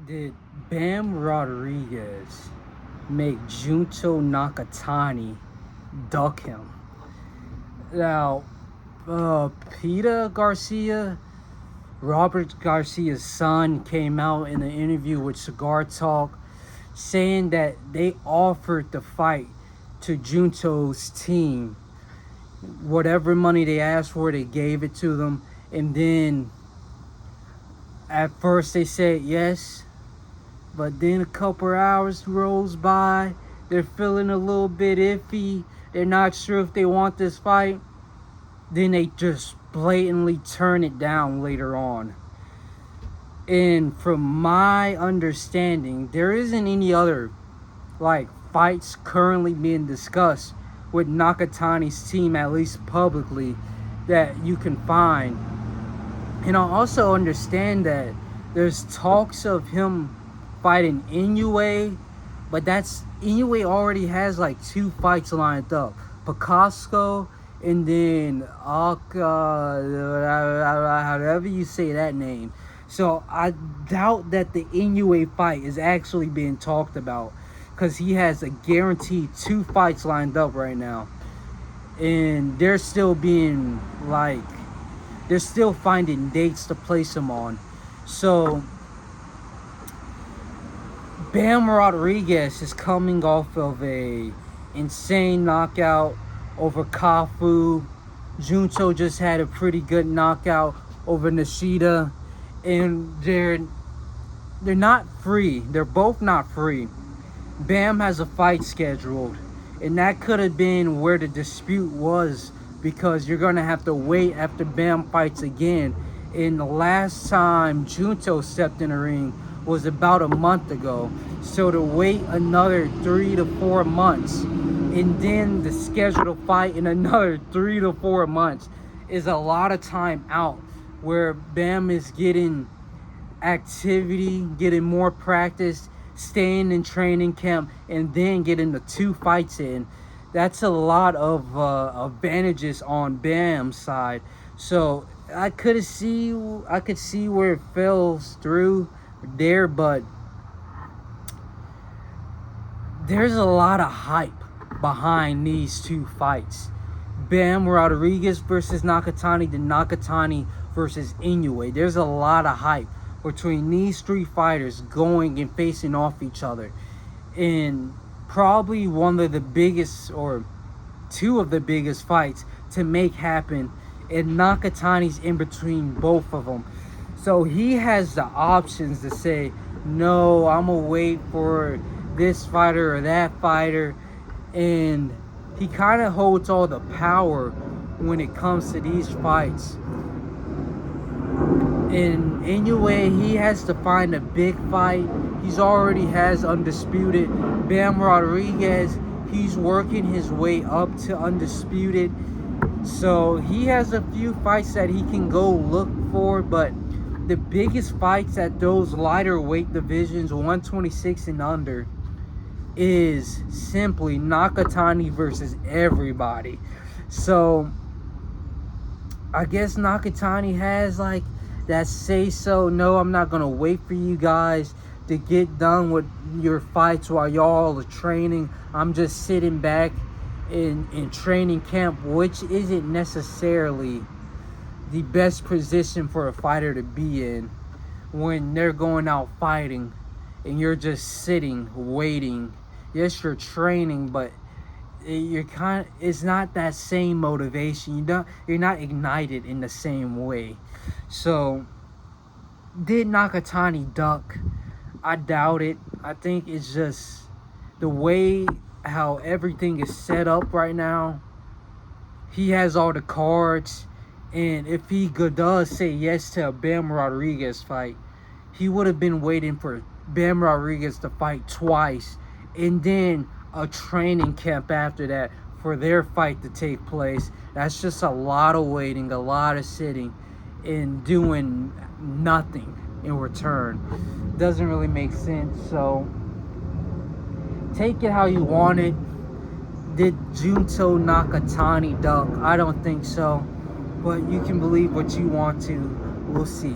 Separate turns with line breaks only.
Did Bam Rodriguez make Junto Nakatani duck him? Now, Peter Garcia, Robert Garcia's son, came out in an interview with Cigar Talk saying that they offered the fight to Junto's team. Whatever money they asked for, they gave it to them. And then at first they said yes, but then a couple hours rolls by. They're feeling a little bit iffy. They're not sure if they want this fight. Then they just blatantly turn it down later on. And from my understanding, there isn't any other fights currently being discussed with Nakatani's team, at least publicly, that you can find. And I also understand that there's talks of him fighting Inoue, but Inoue already has 2 fights lined up. Picasso and then however you say that name. So I doubt that the Inoue fight is actually being talked about, because he has a guaranteed 2 fights lined up right now. And they're still they're still finding dates to place him on. So Bam Rodriguez is coming off of a insane knockout over Kafu. Junto just had a pretty good knockout over Nishida. And they're not free. They're both not free. Bam has a fight scheduled, and that could have been where the dispute was, because you're gonna have to wait after Bam fights again. And the last time Junto stepped in the ring was about a month ago. So to wait another 3 to 4 months and then the scheduled fight in another 3 to 4 months is a lot of time out, where Bam is getting activity, getting more practice, staying in training camp, and then getting the 2 fights in. That's a lot of advantages on Bam's side. So I could see where it falls through there, but there's a lot of hype behind these 2 fights. Bam Rodriguez versus Nakatani, then Nakatani versus Inoue. There's a lot of hype between these 3 fighters going and facing off each other. And probably one of the biggest, or 2 of the biggest fights to make happen. And Nakatani's in between both of them. So he has the options to say, no, I'm going to wait for this fighter or that fighter. And he kind of holds all the power when it comes to these fights. In Inoue, he has to find a big fight. He's already has undisputed. Bam Rodriguez, he's working his way up to undisputed. So he has a few fights that he can go look for, but the biggest fights at those lighter weight divisions, 126 and under, is simply Nakatani versus everybody. So I guess Nakatani has that say so. No, I'm not gonna wait for you guys to get done with your fights while y'all are training. I'm just sitting back in training camp, which isn't necessarily the best position for a fighter to be in when they're going out fighting and you're just sitting waiting. Yes, you're training, but it's not that same motivation. You're not ignited in the same way. So did Nakatani duck? I doubt it. I think it's just the way how everything is set up right now. He has all the cards, and if he does say yes to a Bam Rodriguez fight, he would have been waiting for Bam Rodriguez to fight twice, and then a training camp after that for their fight to take place. That's just a lot of waiting, a lot of sitting, and doing nothing in return. Doesn't really make sense. So take it how you want it. Did Junto Nakatani duck? I don't think so, but you can believe what you want to. We'll see.